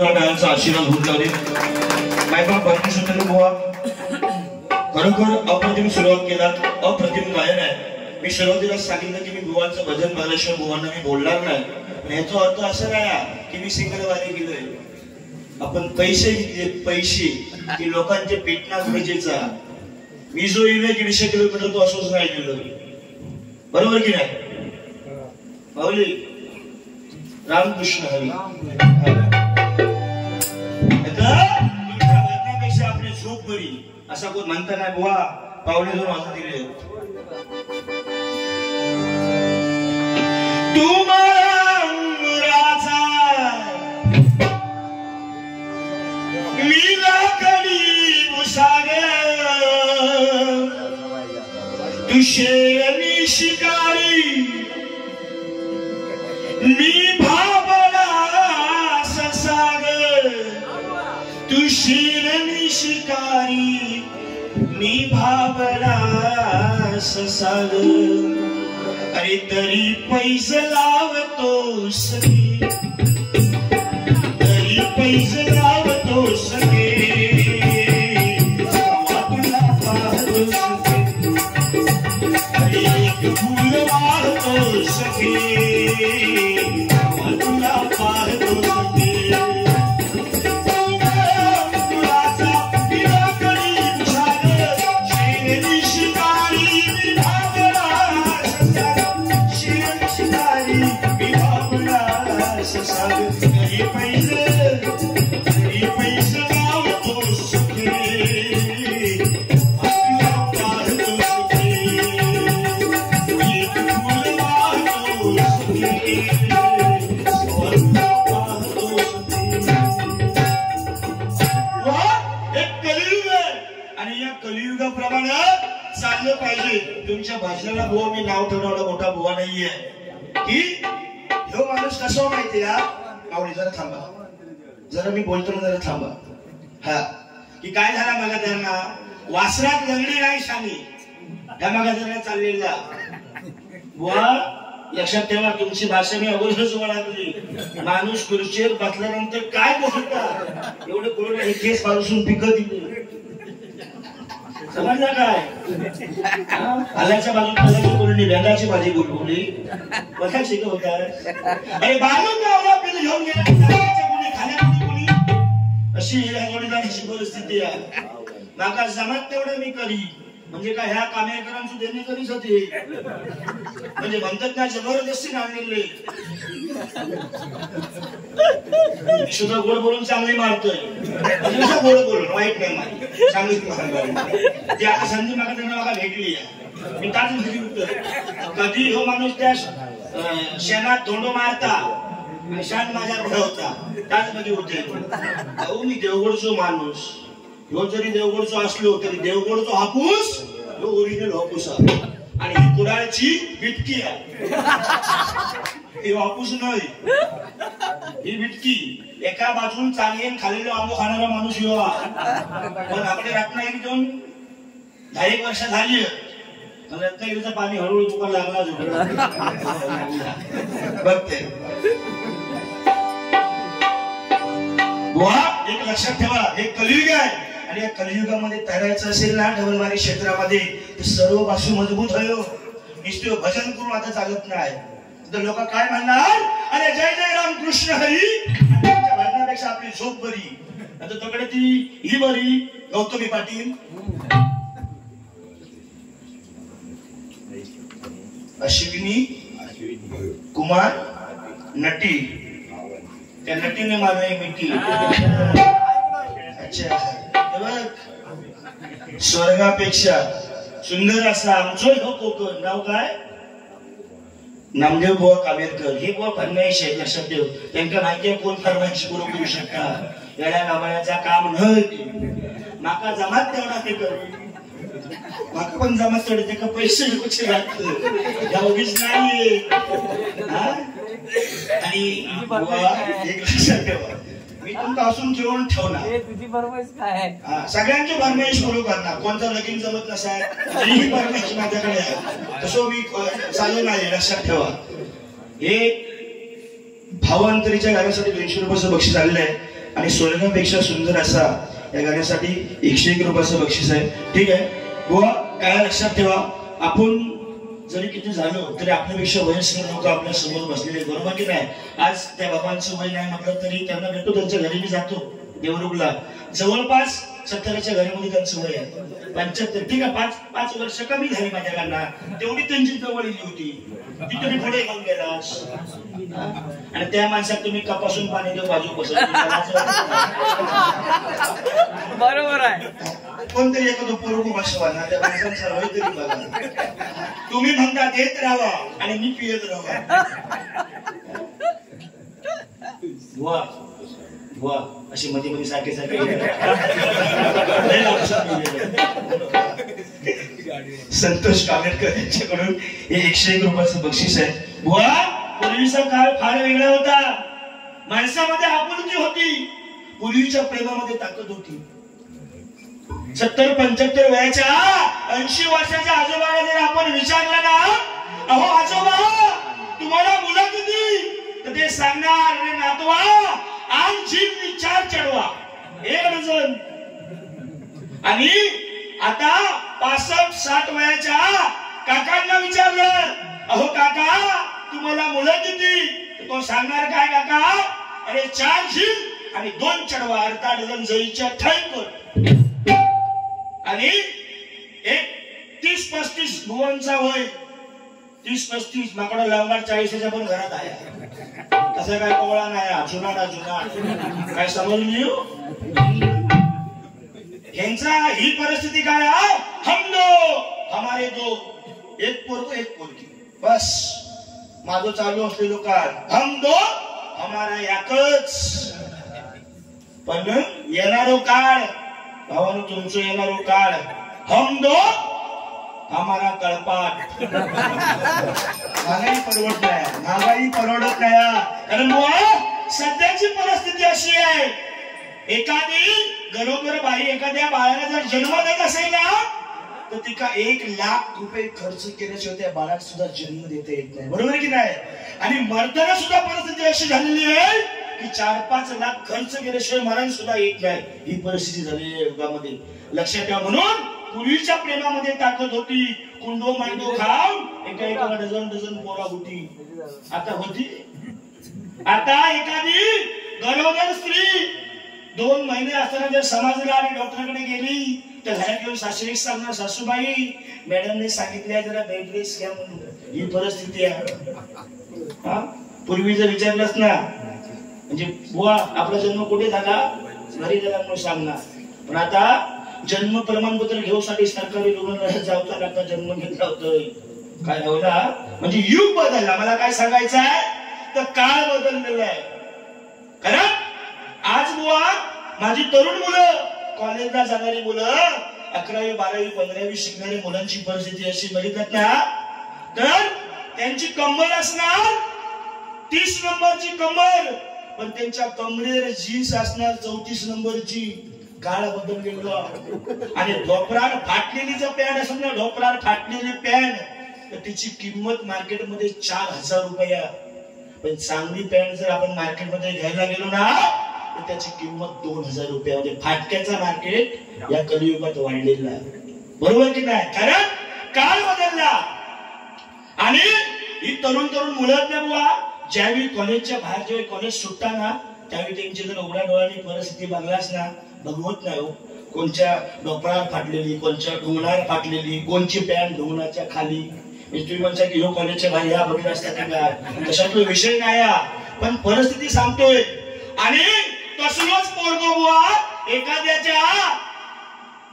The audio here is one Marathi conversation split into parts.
गायांचा आशीर्वाद होत लावले मायबा 32 होते बुवा खरोखर अप्रतिम सुरुवात केला अप्रतिम गायन आहे। मी सुरुवातीला सांगितलं की मी बुवांचं भजन बालेश्वर बुवांना मी बोलणार नाही याचा अर्थ असं नाही की मी सिंगल वाले गेलोय। आपण पैसे घेतले पैसे की लोकांचे पेटणं गरजेचा मी जो इले की 200 किलोमीटर तो असोच नाही गेलो बरोबर की नाही माऊली रामकृष्ण हरी आपली झोप बरी असा कोण म्हणता नाही बुवा पावले 2 वाजता दिले मी लाकडी मुसागे तू शेरनी शिकारी मी भाबडा ससाग तू शेरनी शिकारी मी भाबडा ससाग अरे तरी पैसे लावतो सखी तरी पैसे लावतो सखे तुला पाहतो सखे अरे एक फूल वाढतो सखे तुला पाहतो सखे तुमच्या भाषणाला बुवा मी नाव ठेवणारा मोठा बुवा नाहीये की ह्यो माणूस कसा माहिती का आवडी जरा थांबा जरा मी बोलतो ना जरा थांबा हा की काय झाला मला त्यांना वासरात लंगडी नाही शानी त्या मागाजरा चाललेला बुवा लक्षात ठेवा तुमची भाषा मी अगोदरच वळाली माणूस खुर्चीवर बसल्यानंतर काय बोलता एवढे कोण हे केस पासून पिकं दिले समजला काय आल्याच्या बाजूला कोणी भेंडाची भाजी बोलवली बघा शिकत होता अरे बाजू गावला पेल घेऊन गेला कोणी खाण्यामध्ये कोणी अशी जोडीदाराची परिस्थिती आहे माका जमत तेवढं मी करी म्हणजे काय ह्या कामेकरांची देणे करीच होते म्हणजे म्हणतात ना जबरदस्ती आणलेले सुद्धा गोड बोलून चांगली मारतोय गोड बोलून वाईट नाही मारी चांगली मारणार ती आता संधी मागा त्यांना मला भेटली आहे मी त्याच कधी हो माणूस त्या शेणात धोंडो मारता शान माझ्या पुढे होता त्याच मध्ये होते अहो मी देवगडचो माणूस ह्यो जरी देवगडचो असलो तरी देवगडचो हापूस ह्यो ओरिजिनल हापूस आहे आणि ही कुडाळची बिटकी आहे ही हापूस नाही ही बिटकी एका बाजून चांगेन खालेलो आंबो खाणारा माणूस ह्यो पण आपले रत्नागिरीतून 10 वर्ष झाली रत्नागिरीचं पाणी हळूहळू तुका लागला बघते बुवा एक लक्षात ठेवा एक कलियुग आहे आणि या कलियुगामध्ये तरायचं असेल ना डबलवारी क्षेत्रामध्ये तर सर्व बाजू मजबूत होयो नुसते भजन करून आता चालत नाही तर लोक काय म्हणणार अरे जय जय राम कृष्ण हरी भजनापेक्षा आपली झोप बरी आता तकडे ती ही बरी गौतमी पाटील अश्विनी कुमार नटी त्या नटीने मारली मिठी अच्छा स्वर्गापेक्षा सुंदर असा आमचं हो कोकण नाव काय नामदेव बुवा कामेरकर हे बुवा फरमाईश आहे लक्षात ठेव त्यांना माहिती आहे कोण फरमाईश पूर्ण करू शकता येड्या नामायाचा काम न माका जमात तेवढा ते कर माका पण जमात तेवढे ते का पैसे कसे लागतं या उगीच नाहीये आणि एक लक्षात ठेवा मी तुमका असून ठेवून ठेवणार तुझी फरमाईश काय सगळ्यांची फरमाईश करू करणार कोणता लगीन जमत नसाय ही फरमाईश माझ्याकडे आहे तसं मी चालू नाही लक्षात ठेवा हे भावांतरीच्या गाण्यासाठी 200 रुपयाचं बक्षीस आलेलं आहे आणि स्वर्गापेक्षा सुंदर असा या गाण्यासाठी 101 रुपयाचं बक्षीस आहे. ठीक आहे बुवा, काय लक्षात ठेवा, आपण जरी किती झालो तरी आपल्यापेक्षा वयस्कर लोक आपल्या समोर बसलेले, बरोबर की नाही. आज त्या बाबांचं वय नाही म्हटलं तरी त्यांना भेटतो, त्यांच्या घरी मी जातो देवरुखला, जवळपास 70च्या घरामध्ये त्यांचं वय आहे, 75. ठीक आहे, 5 वर्ष कमी झाली माझ्याकडनं, तेवढी त्यांची जवळली होती, ती तुम्ही पुढे घेऊन गेलास. आणि त्या माणसात तुम्ही कपासून पाणी देऊ बाजू बसत, बरोबर आहे. कोणतरी एखादं पोरगू बसवा ना, त्या माणसांचा वय तरी बघा. तुम्ही म्हणता देत राहा आणि मी पियत राहा. वा वा, अशी मध्ये मध्ये सारखे सारखे संतोष कामेरकर यांच्याकडून हे 101 रुपयाचं बक्षीस आहे. वा, पूर्वीचा काळ फार वेगळा होता, माणसामध्ये आपुलकी होती, पूर्वीच्या प्रेमामध्ये ताकद होती. 70-75 वयाच्या 80 वर्षाच्या आजोबाला जर आपण विचारलं ना, अहो आजोबा तुम्हाला मुलं किती, तर ते सांगणार, अरे नातवा आज जीवनी 4 चढवा 1 डझन. आणि आता 65-60 वयाच्या काकांना विचारलं, अहो काका तुम्हाला मुलं किती, तो सांगणार काय काका, अरे 4 जीव आणि 2 चढवा, 8 डझन जळीच्या ठाईकर. आणि एक 30-35 भुवनचा वय, 30-35 माकडा लावणार 40च्या पण घरात आहे. कसं काय कोवळा नाही, जुना काय समजली. ह्यांचा ही परिस्थिती काय, हम दो हमारे दो, एक पोरगो एक पोरगी, बस माझं चालू असलेलो काळ, हम दो हमारा याकच. पण येणारो काळ भावानो, तुमचं येणारो काळ, हम दो हमारा कळपाट. महागाई परवडत नाही. कारण सध्याची परिस्थिती अशी आहे, एखादी गरोदर बाई एखाद्या बाळाला जर जन्म देत असेल ना, तर तिका 1 लाख रुपये खर्च केल्याशिवाय त्या बाळाला सुद्धा जन्म देता येत नाही, बरोबर की नाही. आणि मरताना सुद्धा परिस्थिती अशी झालेली आहे की 4-5 लाख खर्च केल्याशिवाय मरण सुद्धा येत नाही, ही परिस्थिती झालेली आहे युगामध्ये. लक्षात ठेवा. म्हणून पूर्वीच्या प्रेमामध्ये ताकद होती, कुंडो मांडो खाऊन एका डझन पोरा होती. आता होती, आता एखादी गरोदर स्त्री 2 महिने असताना जर समाजला आणि डॉक्टरकडे गेली तर घरात येऊन सासरी सांगणार, सासूबाई मॅडमने सांगितले जरा बेड रेस्ट घ्या म्हणून. ही परिस्थिती आहे. पूर्वी जर विचारलंच ना, म्हणजे बुवा आपला जन्म कुठे झाला, घरी झाला म्हणून सांगणार. पण आता जन्म प्रमाणपत्र घेऊसाठी सरकारी रुग्णालयात जावता लागता जन्म घेतला होतोय. काय होता म्हणजे युग बदलला. मला काय सांगायचं आहे, तर काळ बदललेला आहे. कारण आज बुवा माझी तरुण मुलं, कॉलेजला जाणारी मुलं, 11वी 12वी 15वी शिकणारी मुलांची परिस्थिती अशी बघितलं ना, तर त्यांची कंबर असणार 30 नंबरची कंबर, पण त्यांच्या कमरेवर जीन्स असणार 34 नंबरची. काळ बदललेला. आणि ढोपरार फाटलेली जर पॅन्ट असेल ना, ढोपरार फाटलेली पॅन्ट, तर तिची किंमत मार्केटमध्ये 4000 रुपये. पण चांगली पॅन्ट जर आपण मार्केटमध्ये घ्यायला गेलो ना, तर त्याची किंमत 2000 रुपये. म्हणजे फाटक्याचा मार्केट या कलियुगात वाढलेला आहे, बरोबर की नाही. कारण काळ बदलला. आणि ही तरुण मुलं ना बुवा, ज्यावेळी कॉलेजच्या बाहेर जेव्हा कॉलेज सुटताना, त्यावेळी त्यांची जर उघड्या डोळ्यांनी परिस्थिती बघलास ना, बघवत नाही हो. कोणच्या डोपरार फाटलेली, कोणच्या ढोंगणार फाटलेली, कोणची पॅन्ट ढोंगणाच्या खाली. तुम्ही म्हणता की हो कॉलेजच्या बाहेर या बघितलं असतात का, तशातला विषय नाही. पण परिस्थिती सांगतोय. आणि तसलोच पोरगो बुवा एखाद्याच्या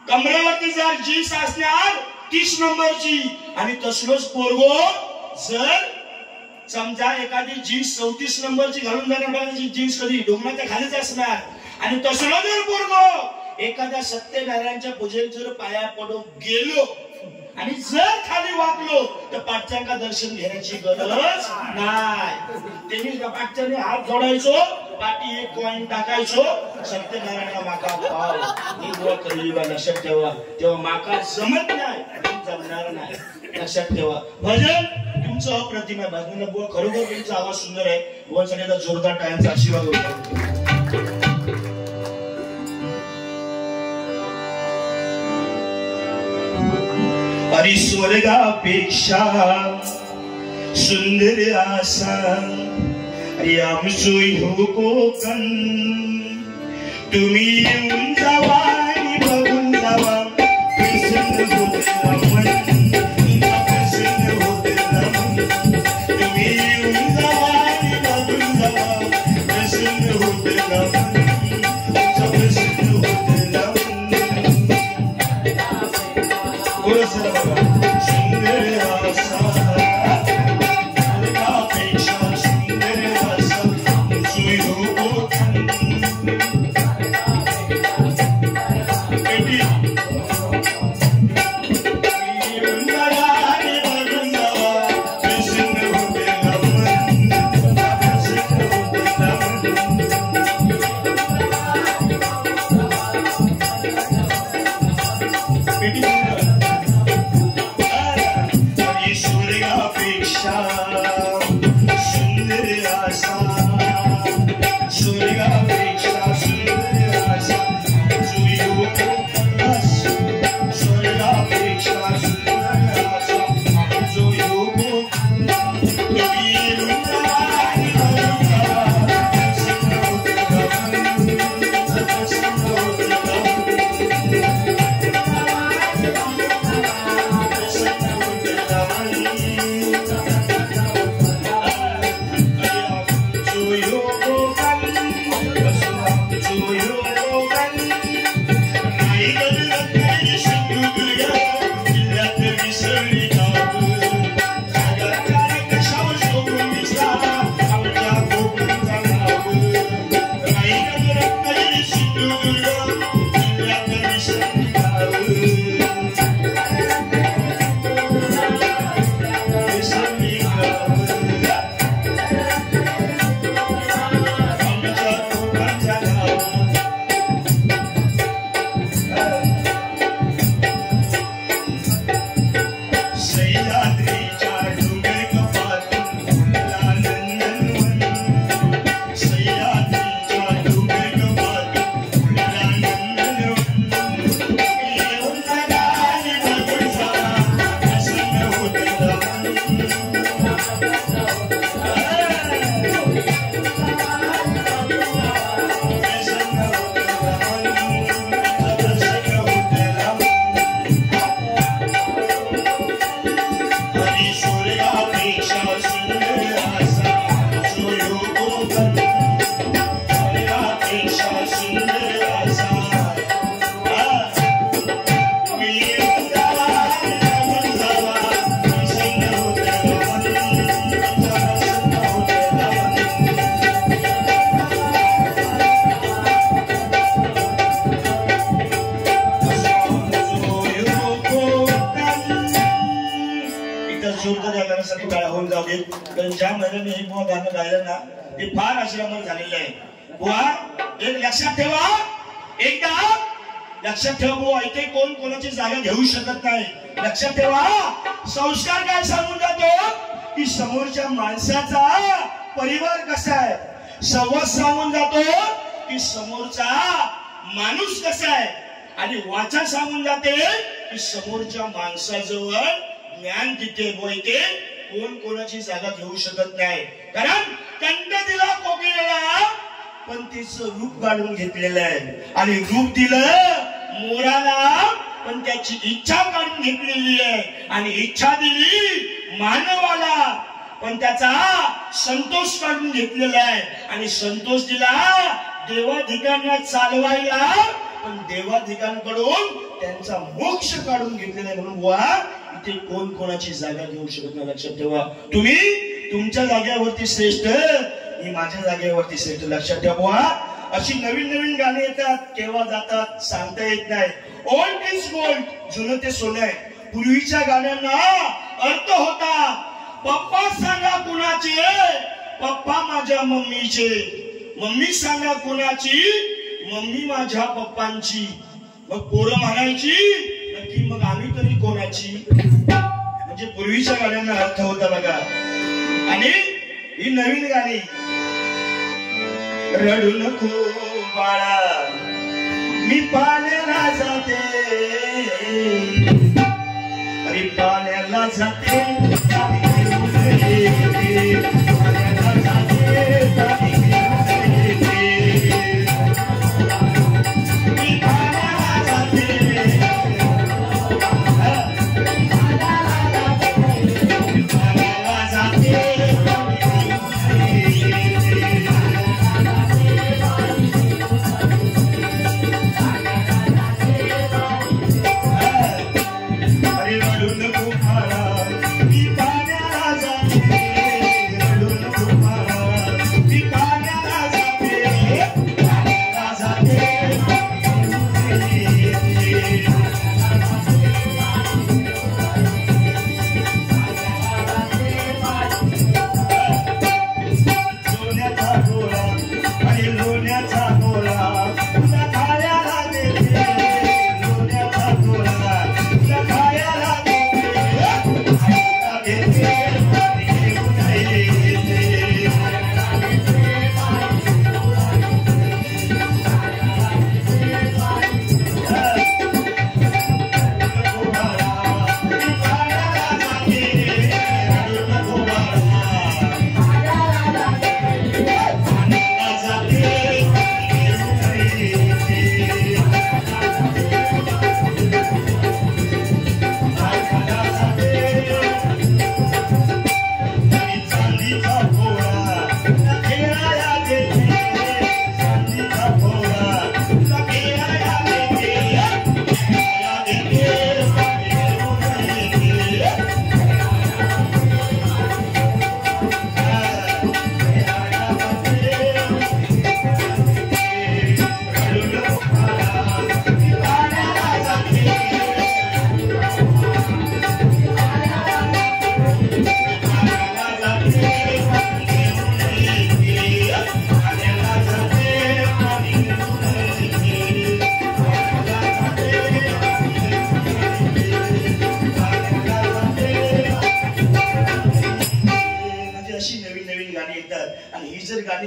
कमरेवरती जर जीन्स असणार 30 नंबरची, आणि तसलोच पोरगो जर समजा एखादी जीन्स 34 नंबरची घालून जाणार, जीन्स कधी ढोंगणाच्या खालीच असणार. आणि तसलो जर पोरगो एखाद्या सत्यनारायणच्या पूजेत जर पाया पडून गेलो आणि जर खाली वाकलो, तर पाठच्या दर्शन घेण्याची गरज नाही. त्यांनी पाठच्याने हात जोडायचो, पाठी 1 कॉइन टाकायचो, सत्यनारायणला माका पाव. ही बुवा कलियुगा लक्षात ठेवा. तेव्हा माका जमत नाही, जमणार नाही, लक्षात ठेवा. भजन तुमचं अप्रतिम आहे. भजनाला बुवा खरोखर तुमचा आवाज सुंदर आहे. बुवांसाठी जोरदार टाळ्यांचा आशीर्वाद होता. अरे स्वर्गापेक्षा सुंदर आसा अरे आमचो ह्यो कोकण तुम्ही येऊन जावा आणि बघून जावा प्रसन्न होत मन प्रसन्न होत तुम्ही येऊन जावा आणि बघून जावा प्रसन्न होत प्रसन्न होत सुंदर आसा स्वर्गापेक्षा सुंदर आसा आमचो ह्यो कोकण ज्या महिन्याने हे बुवा गाणं गायलं ना ते फार आश्रमात झालेलं आहे. बुवा एक लक्षात ठेवा, एकदा लक्षात ठेवा बुवा, इथे कोण कोणाची जागा घेऊ शकत नाही. लक्षात ठेवा, संस्कार काय सांगून जातो की समोरच्या माणसाचा परिवार कसा आहे, संवाद सांगून जातो की समोरचा माणूस कसा आहे, आणि वाचा सांगून जाते की समोरच्या माणसाजवळ ज्ञान किती बुवा. इथे कोण कोणाची जागा घेऊ शकत नाही, कारण कंठ दिला कोकिळेला पण तिचं रूप काढून घेतलेलं आहे, आणि रूप दिलं मोराला पण त्याची इच्छा काढून घेतलेली आहे, आणि इच्छा दिली मानवाला पण त्याचा संतोष काढून घेतलेला आहे, आणि संतोष दिला देवाधिकांना चालवायला पण देवाधिकांकडून त्यांचा मोक्ष काढून घेतलेला आहे. म्हणून वा इथे कोण कोणाची जागा घेऊ शकत नाही. लक्षात ठेवा, तुम्ही तुमच्या जागेवरती श्रेष्ठ, मी माझ्या जागेवरती श्रेष्ठ. लक्षात ठेवा, अशी नवीन नवीन गाणी येतात, केव्हा जातात सांगता येत नाही. ओल्ड इज गोल्ड, जुनं ते सोनं आहे. पूर्वीच्या गाण्यांना अर्थ होता. पप्पा सांगा कुणाचे, पप्पा माझ्या मम्मीचे, मम्मी सांगा कुणाची, मम्मी माझ्या पप्पांची. मग पोरं म्हणायची नक्की मग आम्ही तरी कोणाची. म्हणजे पूर्वीच्या गाण्यांना अर्थ होता बघा. आणि ही नवीन गाणी, रडू नको बाळा मी पाण्याला जाते, अरे पाण्याला जाते पाणी घेऊन येते पाण्याला जाते पाणी घेऊन येते मी पाण्याला जाते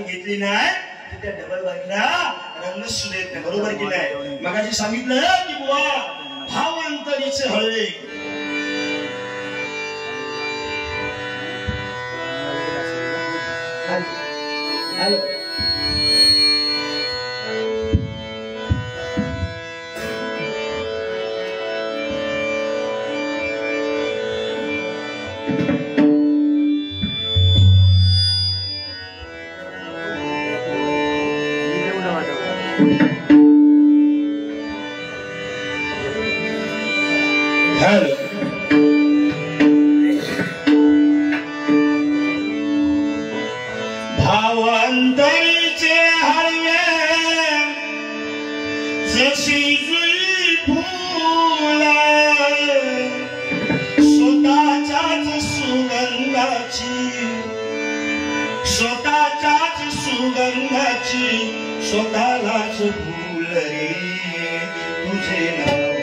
घेतली नाही त्या डबल बारीला रंग सुरेत बरोबर की नाही मगाशी सांगितलं की बुवा भावांतरीचे हळवे भावांतरीचे हळवे जशी जुई फुला स्वतःच्याच सुगंधाची स्वतःलाच फुल रे तुझे नाव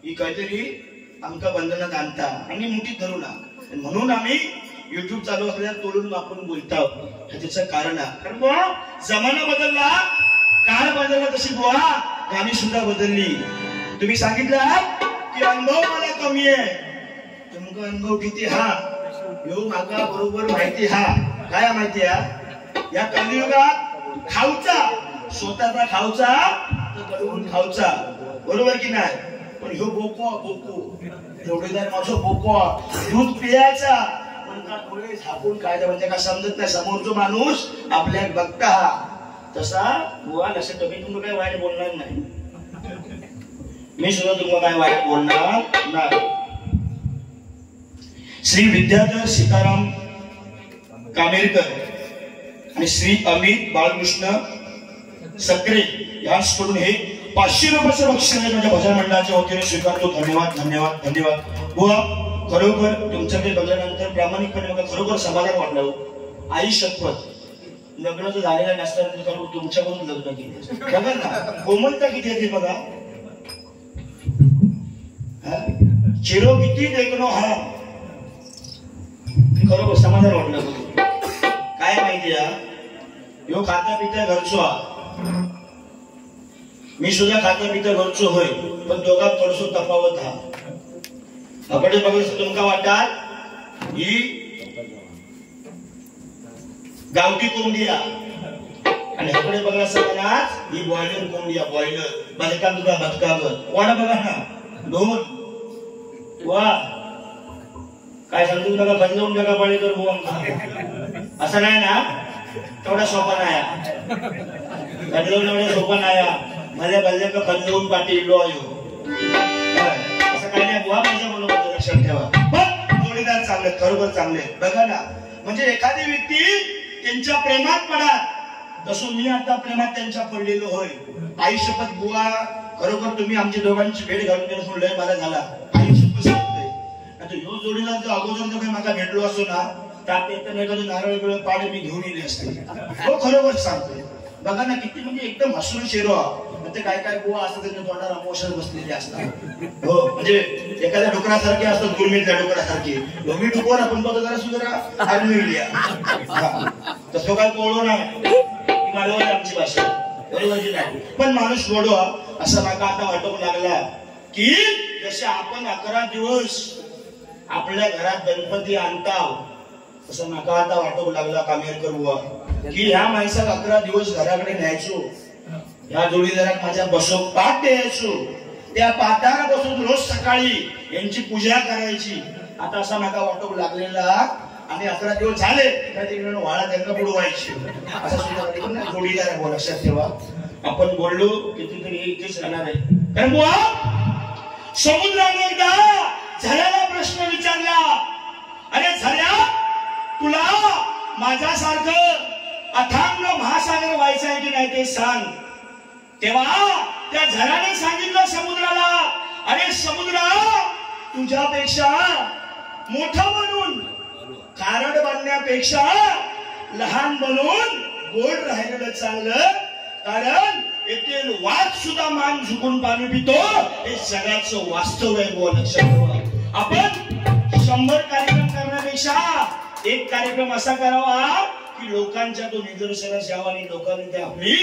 ही काहीतरी आमका बंधनात आणता आणि मुठीत धरू ना, म्हणून आम्ही युट्यूब चालू असल्यावर तोडून आपण बोलतो. त्याचं कारण आहे कारण बुवा जमाना बदलला, काळ बदलला, तशी बुवा गाणी सुद्धा बदलली. तुम्ही सांगितलं की अनुभव मला कमी आहे, तुमका अनुभव किती हा ह्यो माका बरोबर माहिती. हा काय माहिती आहे, या कलियुगात खाऊचा स्वतःचा खाऊचा तर बरोबर खाऊचा, बरोबर की नाही. पण ह्यो बोको जोडीदार माझं बोको दूध पियाचा पण का डोळे झाकून काय म्हणजे का समजत नाही समोरचा माणूस आपल्याला बघता. तसा बुवा लक्षात मी तुम्हाला काय वाईट बोलणार नाही, मी सुद्धा तुम्हाला काय वाईट बोलणार नाही. श्री विद्याधर सीताराम कामेरकर आणि श्री अमित बाळकृष्ण सक्रे यांच्याकडून हे 500 रुपयाचं बक्षीस माझ्या भजन मंडळाच्या वतीने स्वीकारतो. धन्यवाद धन्यवाद धन्यवाद. बुवा खरोखर तुमच्याकडे बघल्यानंतर प्रामाणिकपणे मला खरोखर समाधान वाटलं. आई शपथ लग्न तर झालेलं नसताना तुमच्याकडून लग्न केले बघा ना, कोमलता किती येते बघा, चिरो किती देखनो हा, खरोखर समाधान वाटलं बघ. काय माहिती ह्यो खाता पिता घरचो, मी सुद्धा खाता पिता घरचो होय, पण दोघात थोडस तफावत हा. आपण बघलं तुमका वाटतात ही गावठी कोंबडी आणि ह्याकडे बघा सगळ्यांनाच ही बॉयलर कोंबडी, बॉयलर बदकावर वाडा बघा ना दोन. वा काय सांगतो बघा बदलवून बघा बळी कर असं नाही ना, तेवढा सोपा नाही बदलवून एवढा सोपा नाही. भले भले का बदलवून पाठी लो आयो असं काही नाही बुवा, माझ्या मनोबद्दल लक्षात ठेवा. पण जोडीदार चांगले खरोखर चांगले बघा ना. म्हणजे एखादी व्यक्ती त्यांच्या प्रेमात पडा, तसं मी आता प्रेमात त्यांच्या पडलेलो होय. आई शपथ बुवा खरोखर तुम्ही आमच्या दोघांची भेट घालून देण्यास लय बरा झाला. आई शपथ सांगतोय आता ह्यो जोडीदार जर अगोदर जर काही मला भेटलो असतो ना, त्यात येताना एखादं नारळ वेळ पाणी मी घेऊन येले असते. हो खरोखर सांगतोय बघा ना, किती म्हणजे एकदम हसून शेरो. ते काय काय बुवा असं त्यांच्या तोंडाला अमोशन बसलेले असतात. हो म्हणजे एखाद्या डुकरासारखे असतात, गुरमीतल्या डुकरासारखे. मी डुकर आपण बघा जरा सुद्धा आडवी तसं काय पोळो नाही, आमची भाषा बरोबर की नाही. पण माणूस वडो असं मला आता वाटू लागला की जसे आपण 11 दिवस आपल्या घरात गणपती आणता, असं नका आता वाटू लागला कामेरकर बुवा की ह्या माणसाला 11 दिवस घराकडे न्यायचो, या जोडीदारात माझ्या बसो पाठ द्यायचो, त्या पाठाला बसून रोज सकाळी यांची पूजा करायची. आता असा नका वाटू लागलेला आणि 11 दिवस झाले वाळा त्यांना बुडवायची. असं सुद्धा जोडीदार आहे, लक्षात ठेवा. आपण बोललो कितीतरी इथेच राहणार आहे. कारण बुवा समुद्राने एकदा झऱ्याला प्रश्न विचारला, अरे झऱ्या तुला माझ्यासारखं अथांग महासागर व्हायचं आहे की नाही ते सांग. तेव्हा त्या झऱ्याने सांगितलं समुद्राला, अरे समुद्रा तुझ्यापेक्षा मोठा बनून खारड बनण्यापेक्षा लहान बनून गोड राहिलेलं चांगलं. कारण येथील वाघ सुद्धा मान झुकून पाणी पितो, हे जगाचं वास्तव आहे बुवा, लक्षात ठेवा. आपण 100 कार्यक्रम करण्यापेक्षा एक कार्यक्रम असा करावा की लोकांच्या तो निदर्शनास यावा आणि लोकांनी ते आपली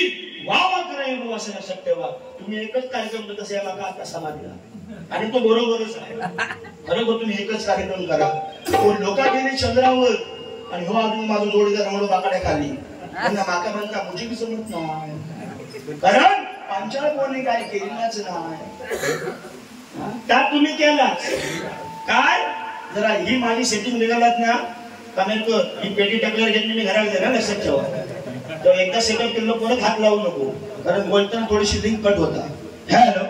वाह करावी असं लक्षात ठेवा. तुम्ही एकच कार्यक्रम करत असेल का आता समाधीला, आणि तो बरोबरच आहे. बरोबर तुम्ही एकच कार्यक्रम करा. लोका गेली चंद्रावर आणि हो अजून माझं जोडीदार म्हणून बाकाड्या खाली माका म्हणता मुझे बी समजत नाही, कारण पांचाळ कोणी काय केलेलाच नाही. त्यात तुम्ही केलाच काय. जरा ही माझी सेटिंग निघालात ना कामेरकर, ही पेटी टाकल्यावर घेतली मी घरात गेला, लक्षात ठेवा. तर एकदा सेटअप केलं परत हात लावू नको, कारण बोलताना थोडीशी लिंक कट होता. हॅलो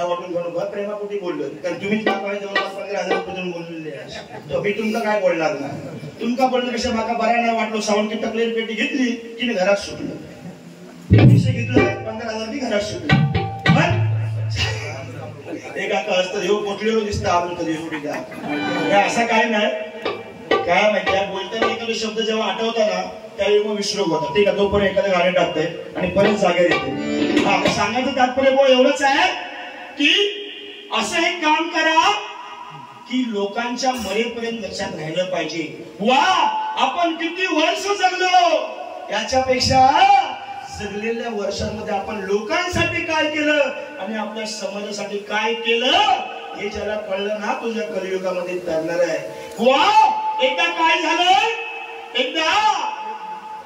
वाटून घेऊ नका, प्रेमापोटी बोललो, कारण तुम्ही जवळपास 15,000 रुपये बोललेले आहे. मी तुमका काय बोलणार नाही. तुमका बोलण्यापेक्षा माका बरा नाही वाटलो, सावंत टाकलेली पेटी घेतली की मी घरात सुटलो. पैसे घेतलं 15,000 मी घरात सुटलो. पण एक आता असतं हे पोटलेलो दिसतं आपण कधी एवढी असं काय नाही. काय माहिती बोलताना एखादा शब्द जेव्हा आठवता ना त्यावेळी मग विसरू होता. ठीक आहे, तोपर्यंत एखादं गाणे टाकतंय आणि परत जागेवर येते. सांगायचं तात्पर्य एवढंच आहे की असं एक काम करा की लोकांच्या मरेपर्यंत लक्षात राहिलं पाहिजे, वा आपण किती वर्ष जगलो, याच्यापेक्षा जगलेल्या वर्षांमध्ये आपण लोकांसाठी काय केलं आणि आपल्या समाजासाठी काय केलं हे ज्याला कळलं ना, तुझ्या कलियुगामध्ये तरणार आहे. वा एकदा काय झालं, एकदा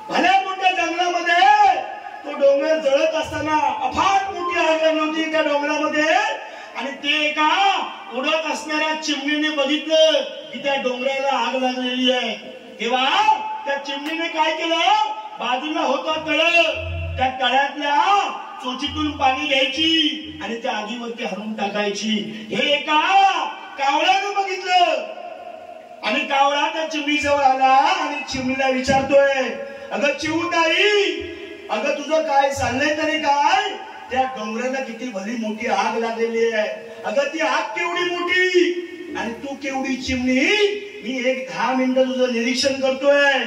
भल्या मोठ्या जंगलामध्ये तो डोंगर जळत असताना अफाट मोठी आग नव्हती त्या डोंगरामध्ये, आणि ते एका उडत असणाऱ्या चिमणीने बघितलं की त्या डोंगराला आग लागलेली आहे. तेव्हा त्या चिमणीने काय केलं, बाजूला होता तळ, त्या तळ्यातल्या चोचीतून पाणी घ्यायची आणि त्या आगीवरती हलवून टाकायची. हे एका कावळ्याने बघितलं आणि कावळा त्या चिमणीजवळ आला आणि चिमणीला विचारतोय, अगं चिवताई, अगं तुझं काय चाललंय तरी काय, त्या डोंगराला किती भली मोठी आग लागलेली आहे, अगं ती आग केवढी मोठी आणि तू केवढी चिमणी, मी एक 10 मिनिटं तुझं निरीक्षण करतोय,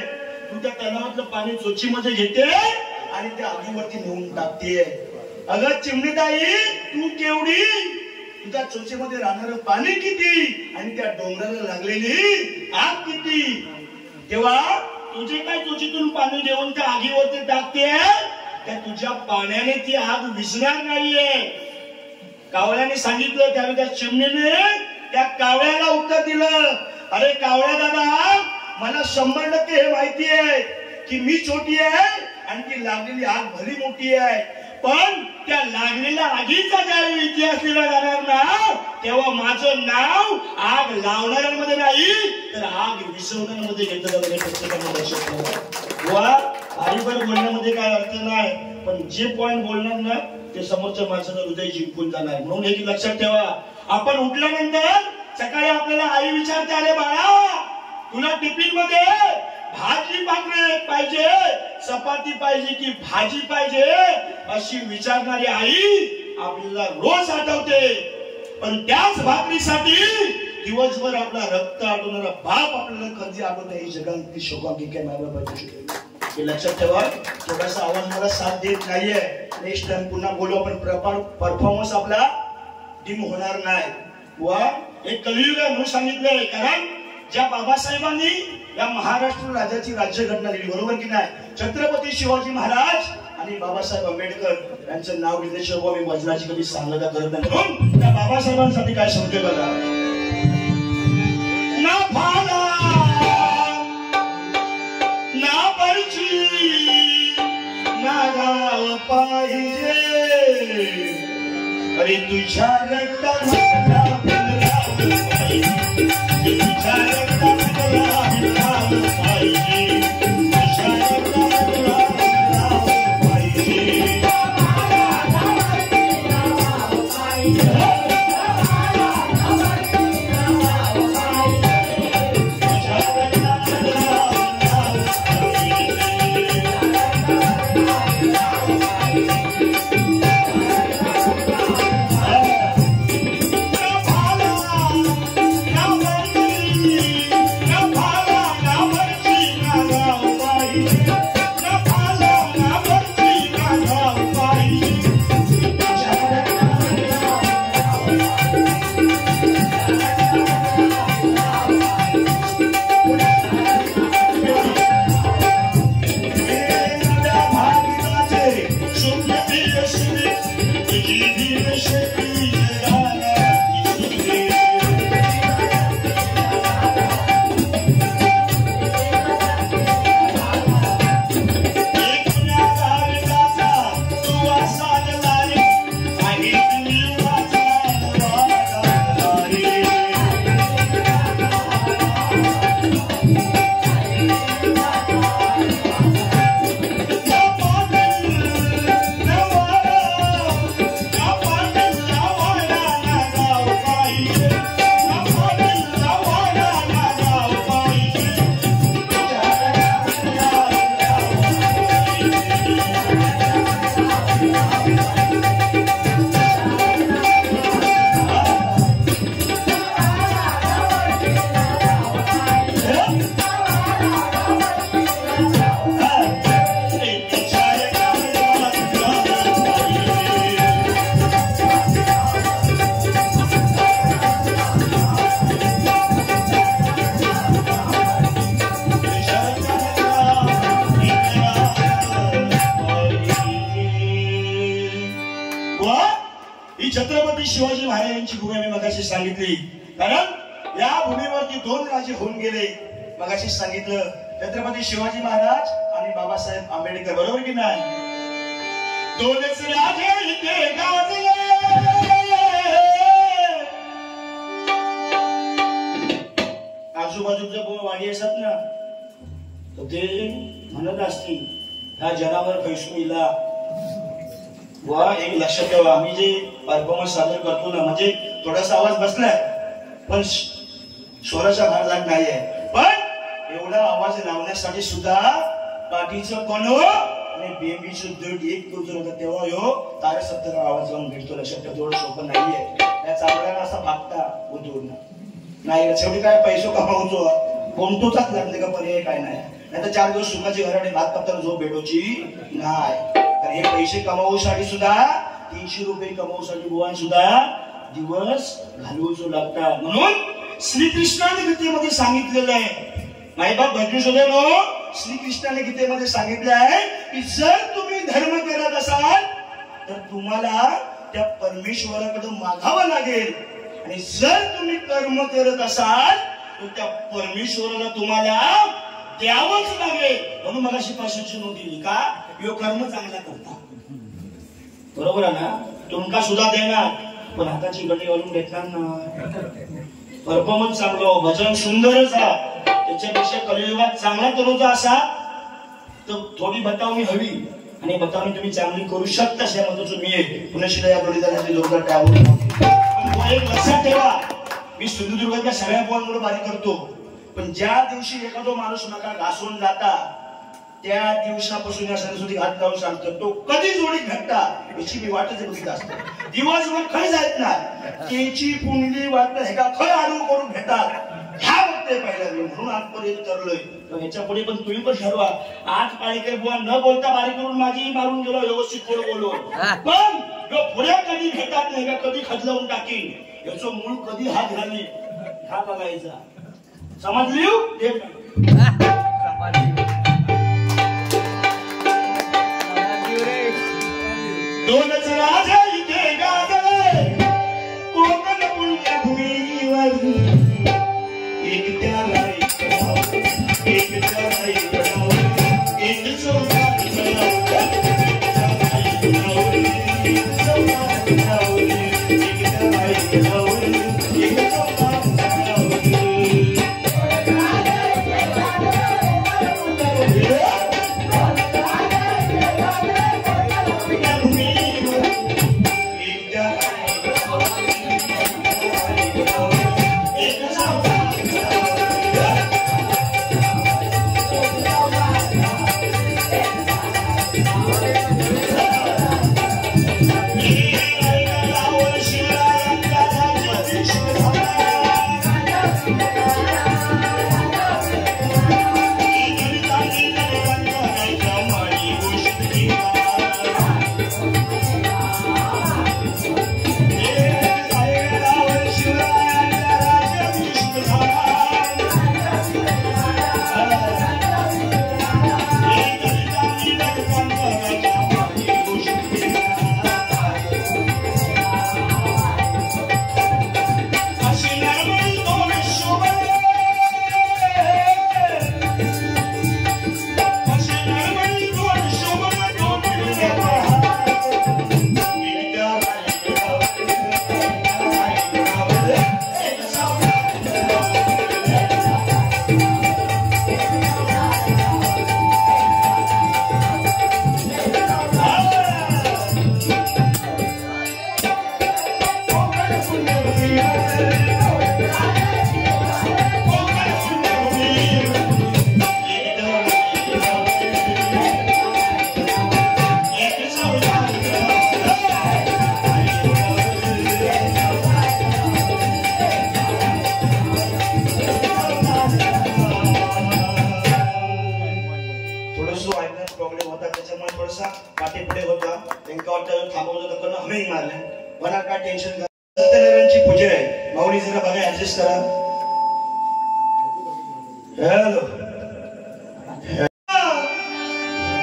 तू त्या तलावातलं पाणी चोचीमध्ये घेते आणि त्या आगीवरती नेऊन टाकतेय. अगं चिमणीताई, तू केवढी, तुझ्या चोचीमध्ये राहणारं पाणी किती आणि त्या डोंगराला लागलेली आग किती. तेव्हा तुझे काय चोचीतून पाणी घेऊन त्या आगीवरती टाकते, त्या तुझ्या पाण्याने ती आग विझणार नाहीये. कावळ्याने सांगितलं. त्यावेळी त्या चिमणीने त्या कावळ्याला उत्तर दिलं, अरे कावळ्या दादा, मला 100% हे माहिती आहे की मी छोटी आहे आणि ती लागलेली आग भली मोठी आहे, पण त्या लागलेल्या आगीचा ज्यावेळी इतिहास लिहिला जाणार ना, तेव्हा माझं नाव आग लावणाऱ्यांमध्ये नाही तर आग विझवणाऱ्यांमध्ये घेतलं जातं. प्रत्येकाने लक्षात ठेवा. वा आईवर बोलण्यामध्ये काय अर्थ नाही, पण जे पॉइंट बोलणार ना ते समोरच्या माणसाचं हृदय जिंकून जाणार. म्हणून हे लक्षात ठेवा. आपण उठल्यानंतर सकाळी आपल्याला आई विचारते, अरे बाळा तुला टिफिन मध्ये भाजी भाकरी पाहिजे, चपाती पाहिजे की भाजी पाहिजे, अशी विचारणारी आई आपल्याला रोज आठवते. पण त्याच भाकरीसाठी दिवसभर आपला रक्त आटवणारा बाप आपल्याला कधी आठवत नाही. जगात शोकांकित पाहिजे. हे लक्षात ठेवा. थोडासा आवाज मला साथ देत नाहीये. नेक्स्ट टाइम पुन्हा बोलू आपण. परफॉर्मन्स आपला डिम होणार नाही. वा एक कलियुग आहे म्हणून सांगितलंय, कारण ज्या बाबासाहेबांनी या महाराष्ट्र राज्याची राज्यघटना लिहिली, बरोबर की नाही, छत्रपती शिवाजी महाराज आणि बाबासाहेब आंबेडकर यांचं नाव घेतल्याशिवाय मी वजनाची कधी सांगता करत नाही. म्हणून त्या बाबासाहेबांसाठी काय सांगते बघा, ना भाला ना बरची ना गाव पाहिजे, अरे तुझ्या रक्ताला ही छत्रपती शिवाजी महाराजांची भूमी मी मगाशी सांगितली, कारण या भूमीवरती 2 राजे होऊन गेले. मगाशी सांगितलं छत्रपती शिवाजी महाराज आणि बाबासाहेब आंबेडकर, बरोबर की नाही? 2च राजे इथे गाजले. आजूबाजूच्या वाडी असतात ना, तर ते म्हणत असतील ह्या जनावर फैसुईला. वा एक लक्षात ठेवा, आम्ही जे परफॉर्मन्स सादर करतो ना, म्हणजे थोडासा आवाज बसलाय पण स्वराचा भार जात नाहीये, पण एवढा आवाज लावण्यासाठी सुद्धा पाठीचं कणो आणि बेंबीचं दड एक करून होता, तेव्हा ह्यो तारसप्तक आवाज लावून भेटतो. लक्षात ठेवा, थोडं सोपं नाहीये. या चावड्याला असा भागता उतरून नाही, शेवटी काय पैसे कमावतो, कोणतोच लागले का पर्याय काय नाही. नाही तर 4 दिवस सुखाची घराने भात कापताना झोप भेटोची नाही. तर हे पैसे कमावूसाठी सुद्धा 300 रुपये कमावूसाठी बुवान सुद्धा दिवस घालवूचो लागतात. म्हणून श्रीकृष्णाने गीतेमध्ये सांगितलेलं आहे, माईबाप भजू शोधेनो, श्रीकृष्णाने गीतेमध्ये सांगितलं आहे की जर तुम्ही धर्म करत असाल तर तुम्हाला त्या परमेश्वराकडे मागावं लागेल, आणि जर तुम्ही कर्म करत असाल तर त्या परमेश्वराला तुम्हाला द्यावंच लागेल. म्हणून मगाशी 500ची नोट दिली का, यो कर्म चांगला करता, बरोबर आहे ना? तुमका सुद्धा देणार, पण हाताची गडी घालून भेटणार ना. परफॉर्मन्स चांगलं, भजन सुंदरच आहे, त्याच्यापेक्षा कलियुगात चांगला करूचा असा तर थोडी बतावणी हवी, आणि बतावणी तुम्ही चांगली करू शकता. अशा मताचं मी आहे. पुण्याशिला या बलिदानाचे जोरदार टाळून एक लक्षात ठेवा, मी सिंधुदुर्गातल्या सगळ्या पोरांकडे बारी करतो, पण ज्या दिवशी एखादा माणूस नका घासून जाता त्या दिवसापासून या सरस्वती हात लावून सांगतो तो कधी जोडी भेटता याची मी वाटच बघितलं असतं. दिवसभर खय जात नाही, त्याची कुंडली वाटत हे का खय आडू करून भेटतात ह्या बघते पहिल्या मी, म्हणून आजपर्यंत करलोय. ह्याच्या पुढे पण तुम्ही पण ठरवा. आज पाळीकर बुवा न बोलता बारी करून माझी मारून गेलो व्यवस्थित थोडं बोलून, पण पुढे कधी भेटतात नाही का, कधी खदलावून टाकीन, याचं मूळ कधी हात घालणे हा बघायचा. समजली? दोनच राजा इथे गाजले कोकण पुण्यभूमीवर, एक त्याला एक त्याला एक सौदार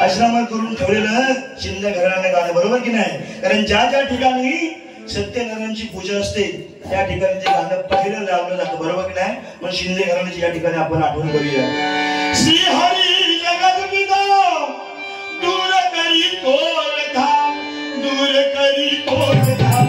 आश्रमात करून ठेवलेलं शिंदे घराणे गाणं, बरोबर की नाही? कारण ज्या ज्या ठिकाणी सत्यनारायणची पूजा असते त्या ठिकाणी ते गाणं पहिलं लावलं जातं, बरोबर की नाही? पण शिंदे घराण्याची या ठिकाणी आपण आठवण करूया. श्री हरी जगद्विदा दूर करी कोर धाम, दूर करी कोर धाम,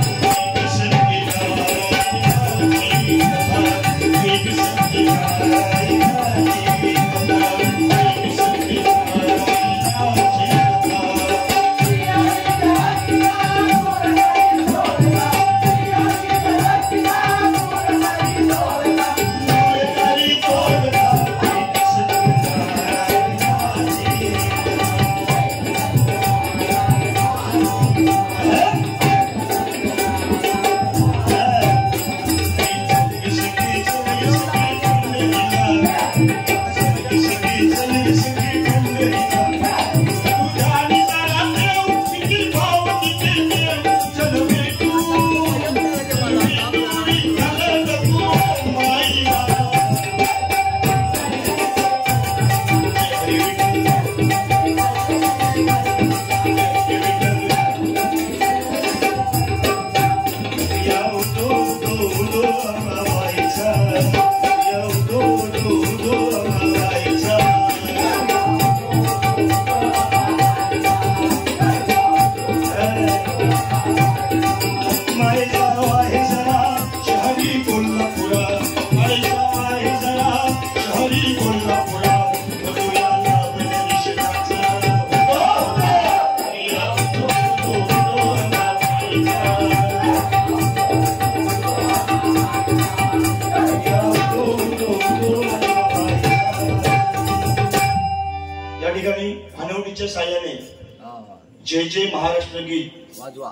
जय जय महाराष्ट्र गीत वाजवा.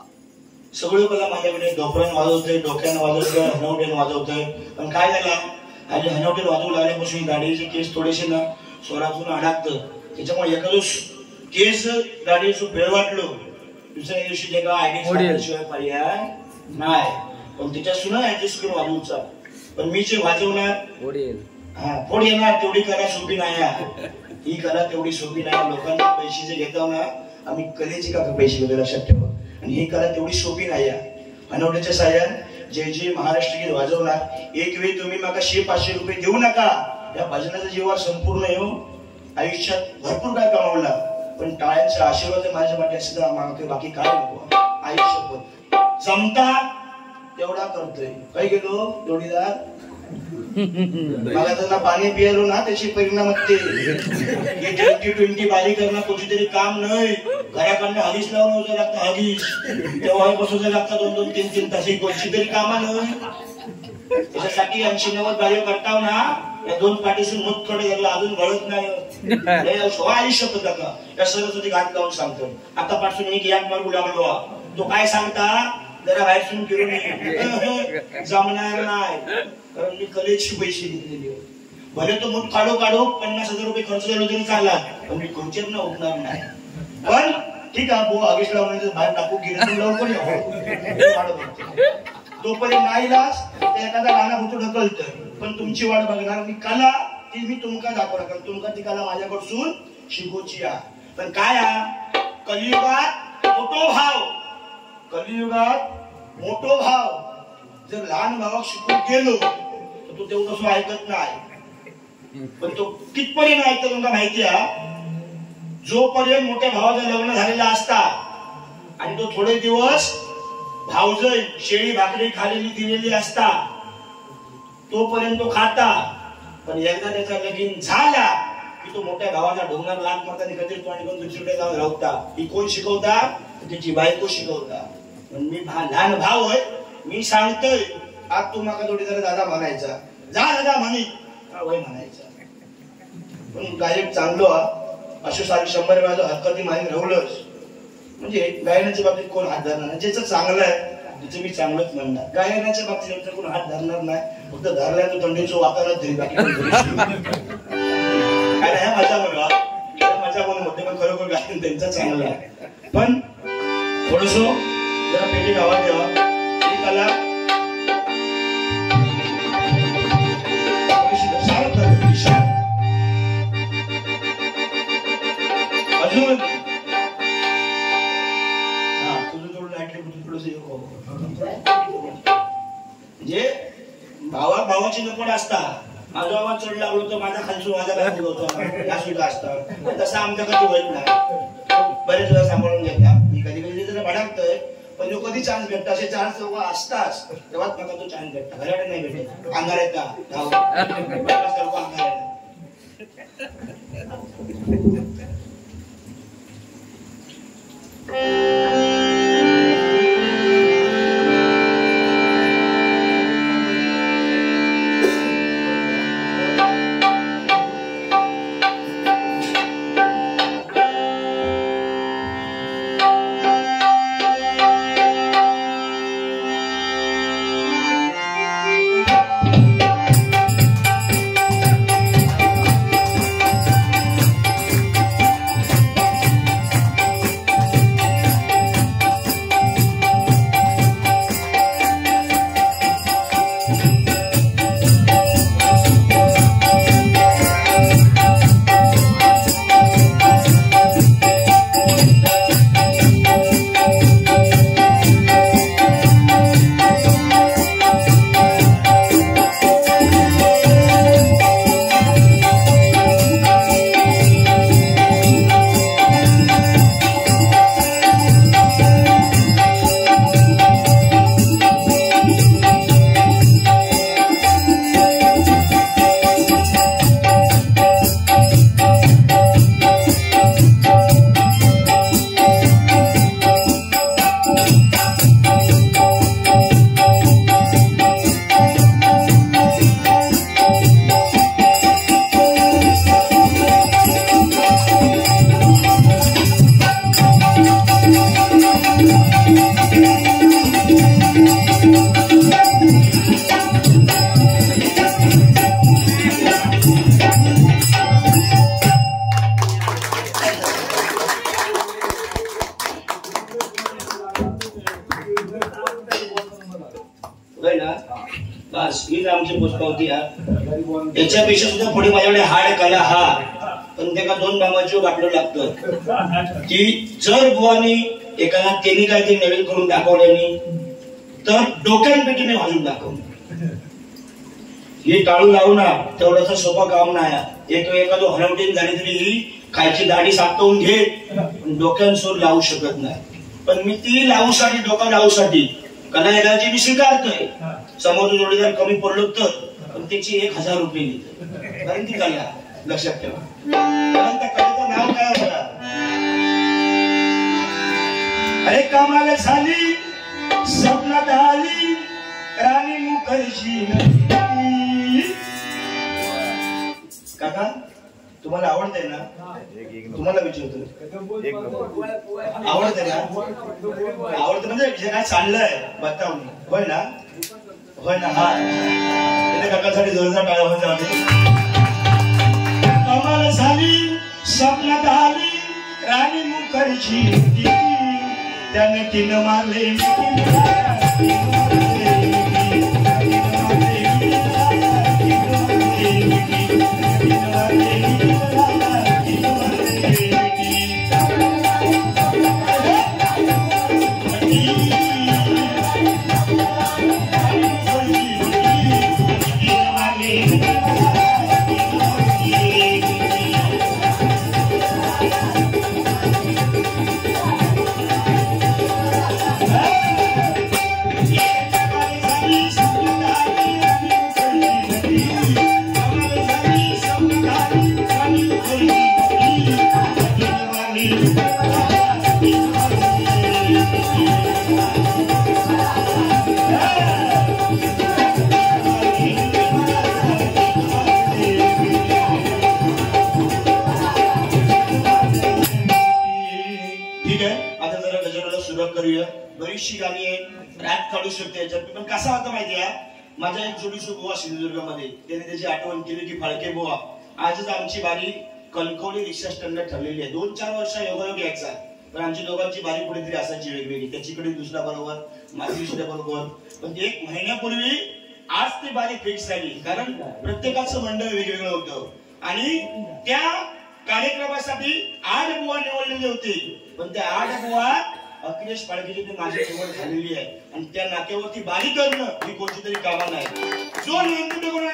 सगळे मला माझ्याकडे डोक्यानं वाजवतोय, डोक्यानं वाजवतोय, हनवट्यानं वाजवतोय. पण काय झालं, आणि हनवट्यानं वाजवू लागल्यापासून गाडीचे केस थोडेसे ना स्वरातून अडकतं, त्याच्यामुळे एखादं केस गाडीचं फेळ वाटलो दुसऱ्या दिवशी जे का आयडी शिवाय पर्याय नाही. पण त्याच्यासून ऍडजस्ट करून वाजवूचा. पण मी जे वाजवणार फोड येणार तेवढी कला सोपी नाही, ही कला तेवढी सोपी नाही. लोकांना पैसे जे घेतो ना, आम्ही कलेची का पैसे घेतो लक्षात ठेवा. आणि ही कला तेवढी सोपी नाही. हनवट्याच्या साह्यान जय जय महाराष्ट्र गीत वाजवणार. एक वेळी तुम्ही मला 100-500 रुपये देऊ नका. या भजनाचा जीवावर संपूर्ण येऊ आयुष्यात भरपूर काय कमावला, पण टाळ्यांचा आशीर्वाद माझ्या पाठी असेल तर बाकी काय नको. आयुष्यभर जमता तेवढा करतोय. काय गेलो जोडीदार मला त्यांना पाणी पियालो ना त्याचे परिणाम ते 20-20 बारी करणं कोणती तरी काम नाही. घराकडनं हरीश लावून होतं लागतं, हरीश तेव्हा बसवचं लागतं 2-2, 3-3 तास. कोणती तरी कामा नाही. त्याच्यासाठी 80-90 बारी करताव ना, या 2 पाठीसून मुख थोडे झालं अजून गळत नाही. आयुष्य होतं का या सरस्वती घात लावून सांगतो. आतापासून एक याद मारू लागलो. तो काय सांगता जरा बाहेर सुन फिरून जमणार नाही, कारण मी कलेची पैसे घेतलेली. भले तो मूठ काढो 50,000 रुपये खर्च झालो तरी चालला, पण मी खुर्चीवर न उठणार नाही. पण ठीक आहे बो आगेश लावून बाहेर टाकू गेले लवकर तोपर्यंत नाईलाज एखादा गाणं होतो ढकलत. पण तुमची वाट बघणार. मी कला ती मी तुमका दाखवणार, कारण तुमका ती कला माझ्याकडसून शिकवची आहे. पण काय कलियुगात मोठो भाव, कलियुगात मोठो भाव जर लहान भावाक शिकून गेलो तर तो तेवढं ऐकत नाही. पण तो कितपर्यंत ऐकतो तुमका माहिती आहे? जोपर्यंत मोठ्या भावाचं लग्न झालेला असता आणि तो थोडे दिवस भावजय शेळी भाकरी खालेली दिलेली असता तोपर्यंत तो खाता. पण एकदा त्याचा लगीन झाला की तो मोठ्या भावाचा डोंगर लाट मारताना कधी तोंड घेऊन दुसरीकडे जाऊन राहता. ही कोण शिकवता? त्याची बायको शिकवता. पण मी लहान भाव आहे, मी सांगतोय आज तू माका जोडी जरा दादा म्हणायचा, जा दादा म्हणी वय म्हणायचा. पण गायक चांगलो अशो सारी 100 वेळा हक्कती माहीत राहुलच. म्हणजे गायनाच्या बाबतीत कोण हात धरणार नाही. ज्याचं चांगलं आहे तिचं मी चांगलंच म्हणणार. गायनाच्या बाबतीत कोण हात धरणार नाही. फक्त धरल्या तो थंडीचं वातावरण तरी बाकी काय नाही. मजा म्हणा मजा म्हणून होते, पण खरोखर गायन त्यांचं चांगलं आहे. पण थोडस जरा पेटी गावात द्यावा. ही कला अजून तुझं थोडं ऐकले थोडं म्हणजे भावाची नकोड असता. माझा आवाज चढ लागलो तर माझा खालसून माझा काय बोलवतो या सुद्धा असतं. तसं आमच्याकडे होत नाही. बरेच वेळा सांभाळून घेता. मी कधी कधी जरा भडकतोय पण जो कधी चान्स भेटतो असे चान्स जेव्हा असताच तेव्हाच मला तो चान्स भेटतो. घराकडे नाही भेटत. अंगार येता अंगार बस हीच आमची पोचपावती. याच्यापेक्षा सुद्धा पुढे माझ्याकडे हाड कला हा पण त्याला 2 बामाची बाटलं लागतं की जर बुवानी एकाला त्यांनी काय ते नवीन करून दाखवल्यानी तर डोक्यांपेटीने भाजून दाखवून ही टाळू लावू ना तेवढंच सोपं काम नाही. एखादं हरवटीन झाली तरी ही खायची दाढी सापटवून घे डोक्यांसोर लावू शकत नाही. पण मी ती लावूसाठी डोका लावूसाठी कला एकाची मी स्वीकारतोय. समोर जोडीदार कमी पडलो तर पण त्याची 1000 रुपये देतो कारण ती कला लक्षात ठेवा. कारण त्या कलेचं नाव काय बघा. अरे कमाल झाली स्वप्नात आली राणी मुखर्जी. काका तुम्हाला आवडतंय ना. तुम्हाला विचारतो आवडतंय ना. आवडतं म्हणजे जे काय चाललंय बतावून होय ना. होय ना. हा काकासाठी जोरदार टाळ्या होत्या. कमाल झाली स्वप्नात आली राणी मुखर्जी त्याने 3 मारले. बरीचशी गाणी आहेत रॅप काढू शकते याच्यात. पण कसा होता माहितीये माझा एक जोडीसो बुवा सिंधुदुर्गामध्ये त्याने त्याची आठवण केली की फाळके बुवा आजच आमची बारी कणकवली रिक्षा स्टँडला ठरलेली आहे. 2-4 वर्ष योगायोग यायचा पण आमची दोघांची बारी कुठेतरी असायची वेगवेगळी. त्याच्याकडे दुसऱ्या बरोबर माझी दुसऱ्या बरोबर. पण 1 महिन्यापूर्वी आज ती बारी फिक्स झाली कारण प्रत्येकाचं मंडळ वेगवेगळं होतं आणि त्या कार्यक्रमासाठी 8 बुवा निवडलेले होते. पण त्या 8 बुवा अखिलेश पाडकेची ती माझी निवड झालेली आहे आणि त्या नात्यावरती बारी करणं ही कोणती तरी कामा नाही. जो नेमकं कोण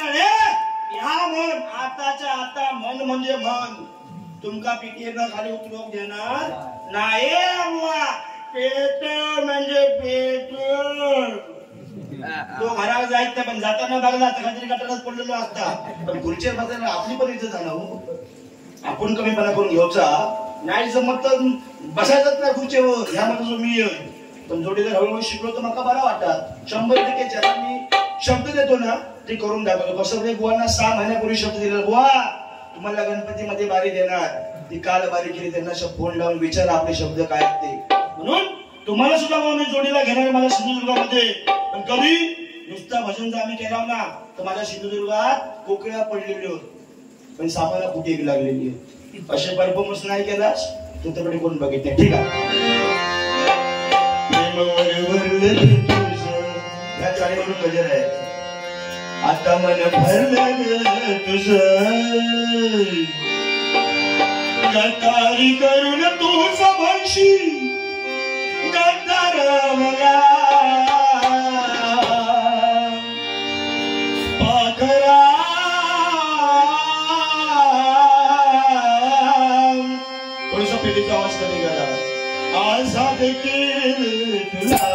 ह्या मन आताच्या आता मन म्हणजे मन तुमका पीटीएम खाली उतरवून देणार नाही. पेट्रोल म्हणजे पेट्रोल. तो घरावर जायचं पण जाताना बघला काहीतरी गटारात पडलेलो असता पण खुर्चीवर बसायला आपली पण इज्जत झाला हो. आपण कमीपणा करून घ्यायचा नाही जमत तर बसायचंच नाही खुर्चीवर. ह्या मध्ये जो मी पण जोडीदार हळूहळू शिकलो तर मला बरा वाटतात. 100% ज्याला मी शब्द देतो ना ते करून दाखवतो. बसवले बुवांना 6 महिन्यापूर्वी शब्द दिला बुवा तुम्हाला गणपतीमध्ये बारी देणार. ती काल बारी केली त्यांना फोन लावून विचारा आपले शब्द काय ते. म्हणून तुम्हाला सुद्धा मी जोडीला घेणार माझ्या सिंधुदुर्गामध्ये. पण कधी नुसता भजनचा आम्ही केला ना तर माझ्या सिंधुदुर्गात कोकिळा पडलेली होती पण सामाला कुठे लागलेली आहे. असे परफॉर्मन्स नाही केलास तुझ्याकडे कोण बघितलं. ठीक आहे ह्या चाळीवरून गजर आहे. आता मन भरलं तुझं गद्दारी करून तू समोरशी गद्दार मला पाखरा थोडासा पेटीचा आवाज कमी करा. आझाद केलं तुला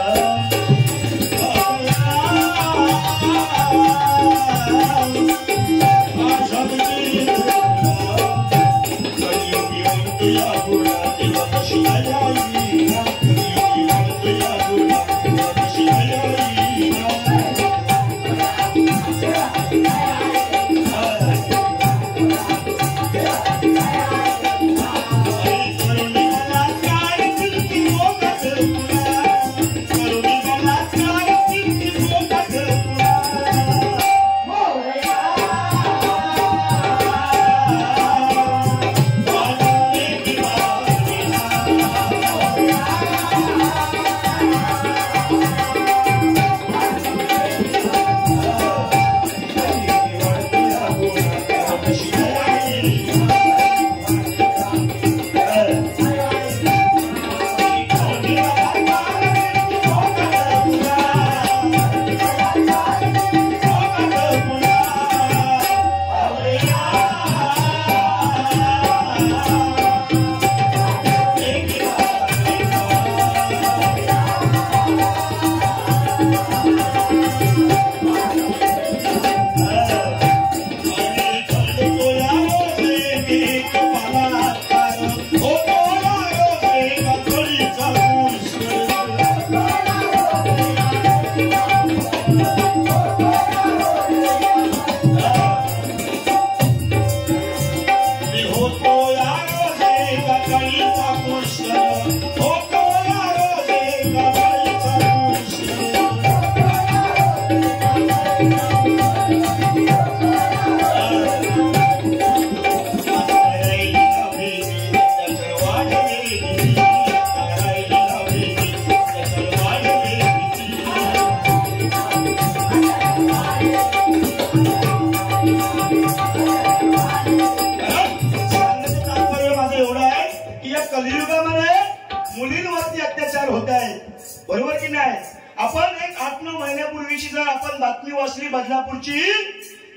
मुलींवरती अत्याचार होत आहेत. बरोबर की नाही. आपण एक 8-9 महिन्यापूर्वीची जर आपण बातमी वाचली बदलापूरची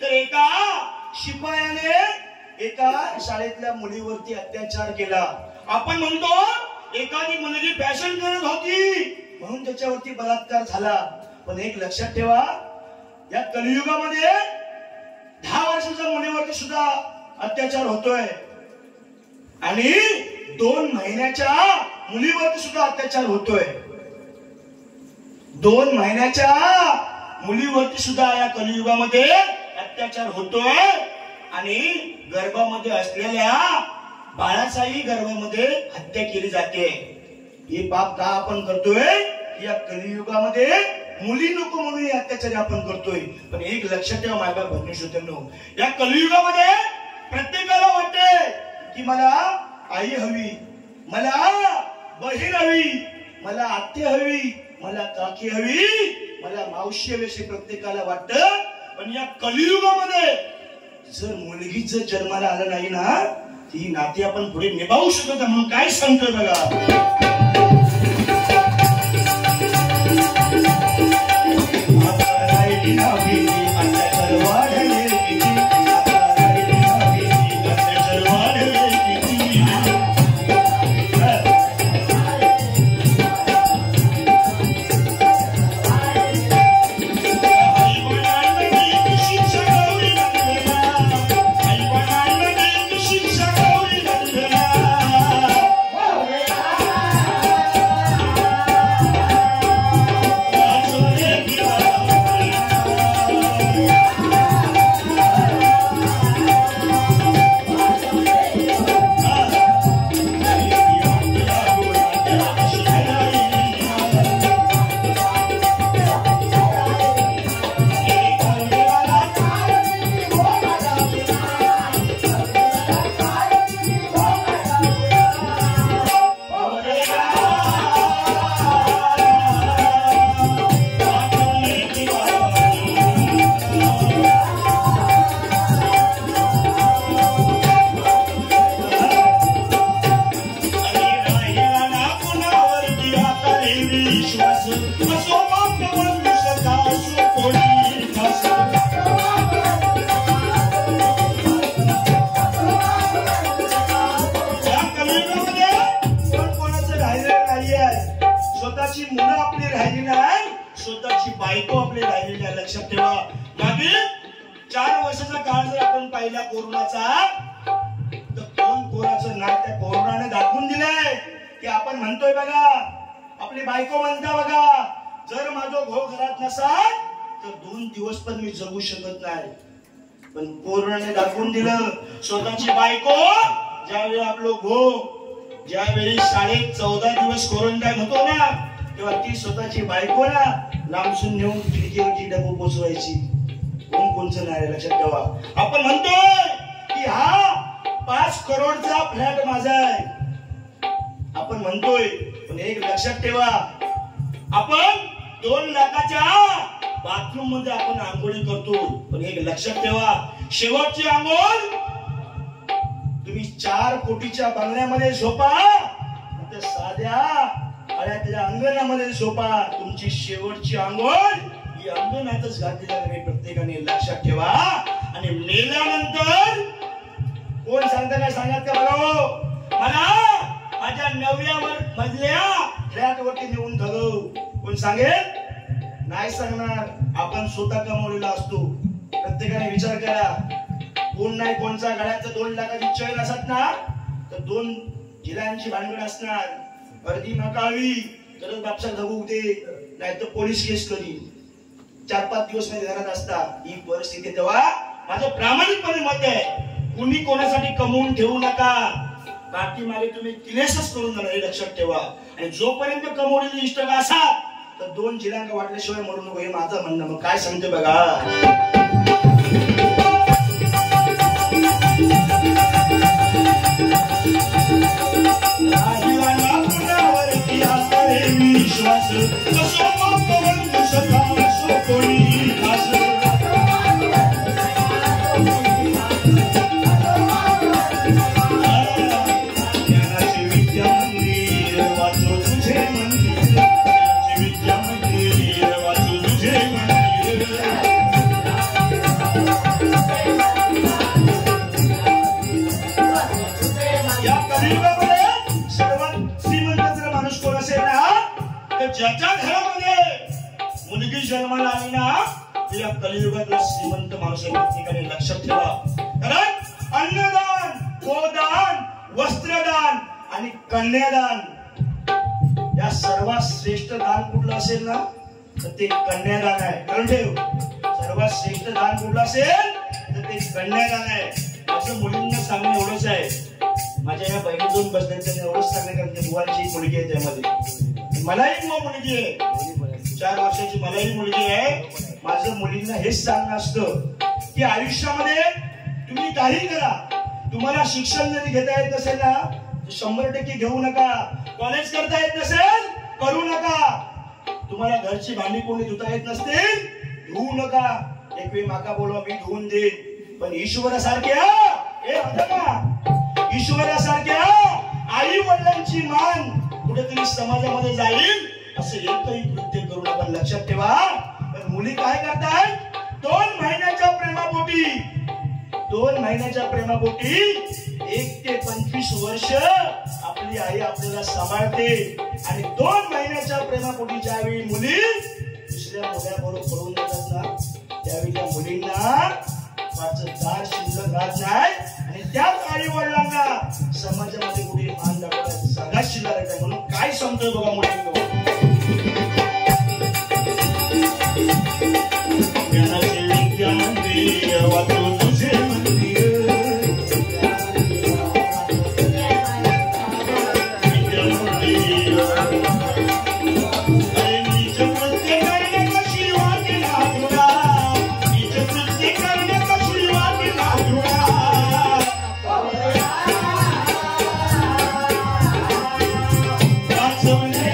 तर एका शिपायाने एका शाळेतल्या मुलीवरती अत्याचार केला. आपण म्हणतो एखादी मुलगी फॅशन करत होती म्हणून त्याच्यावरती बलात्कार झाला. पण एक लक्षात ठेवा या कलियुगामध्ये 10 वर्षाच्या मुलीवरती सुद्धा अत्याचार होतोय आणि 2 महिन्याच्या मुलीवरती सुद्धा अत्याचार होतोय. 2 महिन्याच्या मुलीवरती सुद्धा या कलियुगामध्ये अत्याचार होतोय आणि गर्भामध्ये असलेल्या बाळाचाही गर्भामध्ये हत्या केली जाते. हे पाप का आपण करतोय. या कलियुगामध्ये मुली नको म्हणून अत्याचार आपण करतोय. पण एक लक्षात ठेवा माझ्या भगिनीश्रोत्यांनो, या कलियुगामध्ये प्रत्येकाला वाटते की मला आई हवी, मला बहीण हवी, मला आत्या हवी, मला काकी हवी, मला मावशी हवी असे प्रत्येकाला वाटतं. पण या कलियुगामध्ये जर मुलगी जर जन्माला आलं नाही ना ती नाती आपण पुढे निभावू शकत म्हणून काय सांगतो बघा. विश्वास असो बाप मनुष्य असो कोणी खास या कलियुगामध्ये कोण कोणाचं राहिलेलं नाहीये स्वतःची मुलं आपली राहिली नाही स्वतःची बायको आपली राहिलेली आहे लक्षात ठेवा मागे 4 वर्षाचा काळ जर आपण पाहिला कोरोनाचा तर कोण कोणाचं नाक त्या कोरोनाने दाखवून दिलंय की आपण म्हणतोय बघा आपली बायको म्हणता बघा जर माझा भाऊ घरात नसाल तर 2 दिवस पण मी जगू शकत नाही पण कोरोनाने दाखवून दिलं स्वतःची बायको ज्यावेळी आपलं भाऊ ज्यावेळी शाळेत 14 दिवस क्वारंटाईन होतो ना तेव्हा ती स्वतःची बायको ना लांबसून नेऊन खिडकीवरची डबू पोचवायची कोण कोणचं नाही लक्षात ठेवा आपण म्हणतोय की हा 5 करोडचा फ्लॅट माझा आहे आपण म्हणतोय पण एक लक्षात ठेवा आपण 2 लाखाच्या बाथरूम मध्ये आपण आंघोळी करतो पण एक लक्षात ठेवा शेवटची आंघोळ तुम्ही 4 कोटीच्या बंगल्यामध्ये झोपा तर साध्या अळ्यातल्या अंगणामध्ये झोपा तुमची शेवटची आंघोळ ही अंगणातच घातली जाणार प्रत्येकाने लक्षात ठेवा आणि मेल्यानंतर कोण सांगता काय सांगत का बघा मला माझ्या 9व्या मजल्या फ्लॅट वरती नेऊन धरव कोण सांगेल नाही सांगणार आपण स्वतः कमवलेला असतो प्रत्येकाने विचार करा कोण नाही कोणचा गळ्याचं 2 लाखाची चैन असत ना तर 2 जिल्ह्यांची भानगड असणार अर्धी नकावी तरच बापसा धगू दे नाही तर पोलीस केस करी 4-5 दिवस मध्ये घरात असता ही परिस्थिती तेव्हा माझं प्रामाणिकपणे मत आहे कुणी कोणासाठी कमवून ठेवू नका बाकी मागे तुम्ही किलेसच करून जाणार हे लक्षात ठेवा आणि जोपर्यंत कमवलेली इष्टक असाल तर 2 जिल्ह्यांना वाटल्याशिवाय मरू नको हे माझं म्हणणं मग काय सांगते बघा विश्वास असो बाप मनुष्य असो कोणी खास ज्ञानाचे विद्या मंदिर वाचो तुझे मंदिर ज्ञानाचे विद्या मंदिर वाचो तुझे मंदिर या कलियुगामध्ये सर्वात श्रीमंत जर माणूस कोण असेल ना ज्याच्या घरामध्ये मुलगी जन्माला आली ना ते या कलियुगातला श्रीमंत माणूस आहे प्रत्येकाने लक्षात ठेवा कारण अन्नदान गोदान वस्त्रदान आणि कन्यादान या सर्वात श्रेष्ठ दान कुठलं असेल ना तर ते कन्यादान आहे कारण ठेव सर्वात श्रेष्ठ दान कुठलं असेल तर ते कन्यादान आहे असं मुलींना सांगणं एवढंच आहे माझ्या या बहिणी 2 बसल्या त्यांनी एवढंच सांगणं कारण ते बुवांची मुलगी आहे त्यामध्ये मलाही मुलगी आहे 4 वर्षाची मलाही मुलगी आहे माझं मुलींना हेच सांगणं असतं की आयुष्यामध्ये तुम्ही काही करा तुम्हाला शिक्षण जरी घेता येत नसेल ना 100% घेऊ नका कॉलेज करता येत नसेल करू नका तुम्हाला घरची भांडी कोणी धुता येत नसतील धुवू नका एक वेळ माका बोलवा मी धुवून देईन पण ईश्वरासारख्या ईश्वरासारख्या आई वडिलांची मान कुठेतरी समाजामध्ये जाईल असं एकही कृत्य करू नका लक्षात ठेवा पण मुली काय करतात 2 महिन्याच्या प्रेमापोटी 1 ते 25 वर्ष आपली आई आपल्याला सांभाळते आणि 2 महिन्याच्या प्रेमापोटी ज्यावेळी मुली दुसऱ्या मुलाबरोबर पळून जातात ना त्यावेळी त्या मुलींना फारचं दार शिल्लक राहत नाही आणि त्याच आई वडिलांना समाजामध्ये कुठे मान दाखवायला जागा शिल्लक आहे म्हणून काय सांगतोय बघा मुलींना ज्ञानाचे विद्या मंदिर वाचो तुझे मंदिर विद्या मंदिर अरे नीच कृत्य करणे कशी वाटे नागुरा नीच कृत्य करणे कशी वाटे नागुरा वाचवणे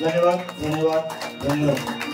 धन्यवाद धन्यवाद धन्यवाद.